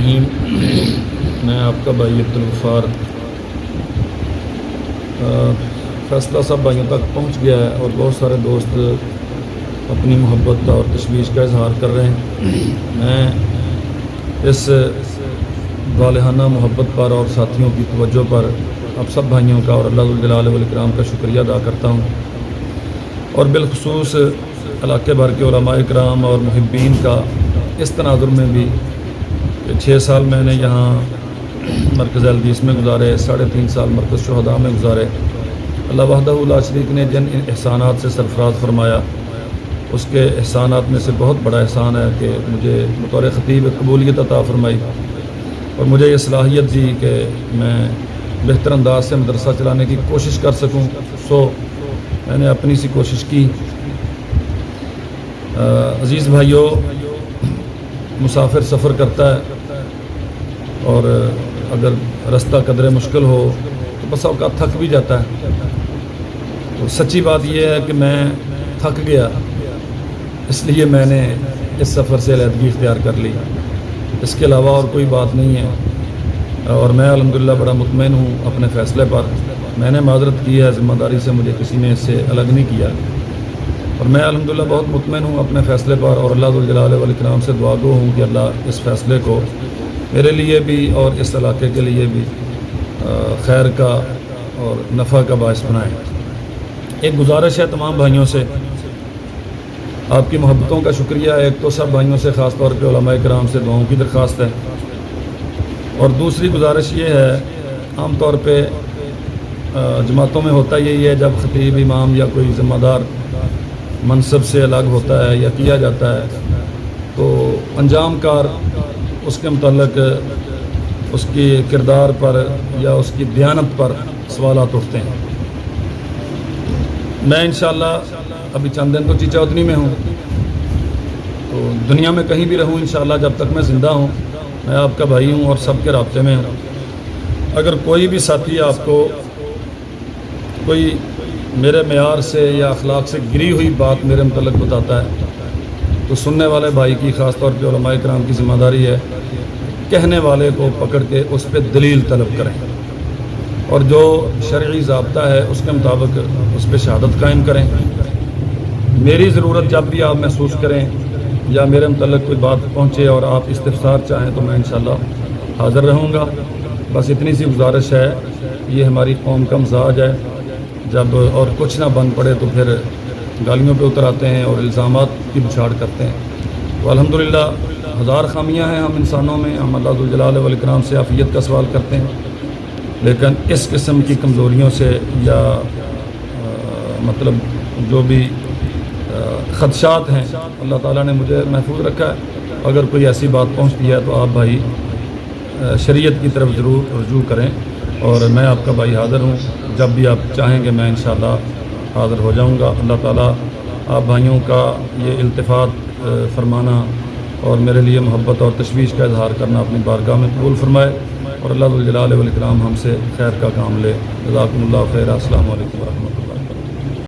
الرحیم۔ میں آپ کا بھائی عبدالغفار فیصلہ سب بھائیوں تک پہنچ گیا ہے اور بہت سارے دوست اپنی محبت اور تشویش کا اظہار کر رہے ہیں۔ میں اس والہانہ محبت پر اور ساتھیوں کی توجہ پر اب سب بھائیوں کا اور اللہ ذو الجلال والاکرام کا شکریہ ادا کرتا ہوں، اور بالخصوص علاقے بھر کے علماء اکرام اور محبین کا اس تناظر میں بھی کہ 6 سال میں نے یہاں مرکز الحدیث میں گزارے، 3.5 سال مرکز شہداء میں گزارے۔ اللہ وحدہ لا شریک نے جن احسانات سے سرفراز فرمایا، اس کے احسانات میں سے بہت بڑا احسان ہے کہ مجھے بطور خطیب قبولیت عطا فرمائی اور مجھے یہ صلاحیت دی کہ میں بہتر انداز سے مدرسہ چلانے کی کوشش کر سکوں۔ میں نے اپنی سی کوشش کی۔ عزیز بھائیوں، مسافر سفر کرتا ہے اور اگر رستہ قدرے مشکل ہو تو بس اوقات تھک بھی جاتا ہے۔ تو سچی بات یہ ہے کہ میں تھک گیا، اس لیے میں نے اس سفر سے علیحدگی اختیار کر لی، اس کے علاوہ اور کوئی بات نہیں ہے۔ اور میں الحمدللہ بڑا مطمئن ہوں اپنے فیصلے پر۔ میں نے معذرت کی ہے، ذمہ داری سے مجھے کسی نے اس سے الگ نہیں کیا، اور میں الحمدللہ بہت مطمئن ہوں اپنے فیصلے پر، اور اللہ ذو الجلال والاکرام سے دعا گو ہوں کہ اللہ اس فیصلے کو میرے لیے بھی اور اس علاقے کے لیے بھی خیر کا اور نفع کا باعث بنائے۔ ایک گزارش ہے تمام بھائیوں سے، آپ کی محبتوں کا شکریہ ہے۔ ایک تو سب بھائیوں سے، خاص طور پہ علماء کرام سے دعاؤں کی درخواست ہے، اور دوسری گزارش یہ ہے، عام طور پہ جماعتوں میں ہوتا یہی ہے، جب خطیب امام یا کوئی ذمہ دار منصب سے الگ ہوتا ہے یا کیا جاتا ہے تو انجام کار اس کے متعلق اس کی کردار پر یا اس کی دیانت پر سوالات اٹھتے ہیں۔ میں انشاءاللہ ابھی چند دن تو چیچاودنی میں ہوں، تو دنیا میں کہیں بھی رہوں انشاءاللہ جب تک میں زندہ ہوں میں آپ کا بھائی ہوں اور سب کے رابطے میں ہوں۔ اگر کوئی بھی ساتھی آپ کو کوئی میرے معیار سے یا اخلاق سے گری ہوئی بات میرے متعلق بتاتا ہے تو سننے والے بھائی کی، خاص طور پہ علماء کرام کی ذمہ داری ہے کہنے والے کو پکڑ کے اس پہ دلیل طلب کریں، اور جو شرعی ضابطہ ہے اس کے مطابق اس پہ شہادت قائم کریں۔ میری ضرورت جب بھی آپ محسوس کریں یا میرے متعلق کوئی بات پہنچے اور آپ استفسار چاہیں تو میں انشاءاللہ حاضر رہوں گا۔ بس اتنی سی گزارش ہے، یہ ہماری قوم کا مزاج ہے، جب اور کچھ نہ بن پڑے تو پھر گالیوں پہ اتر آتے ہیں اور الزامات کی بچھاڑ کرتے ہیں۔ تو الحمدللہ ہزار خامیاں ہیں ہم انسانوں میں، ہم اللہ ذو الجلال والاکرام سے عافیت کا سوال کرتے ہیں، لیکن اس قسم کی کمزوریوں سے یا مطلب جو بھی خدشات ہیں اللہ تعالیٰ نے مجھے محفوظ رکھا ہے۔ اگر کوئی ایسی بات پہنچتی ہے تو آپ بھائی شریعت کی طرف ضرور رجوع کریں، اور میں آپ کا بھائی حاضر ہوں، جب بھی آپ چاہیں گے میں انشاءاللہ حاضر ہو جاؤں گا۔ اللہ تعالیٰ آپ بھائیوں کا یہ التفات فرمانا اور میرے لیے محبت اور تشویش کا اظہار کرنا اپنی بارگاہ میں قبول فرمائے، اور اللہ ذو الجلال والاکرام ہم سے خیر کا کام لے۔ جزاکم اللہ خیر۔ السلام علیکم ورحمۃ اللہ۔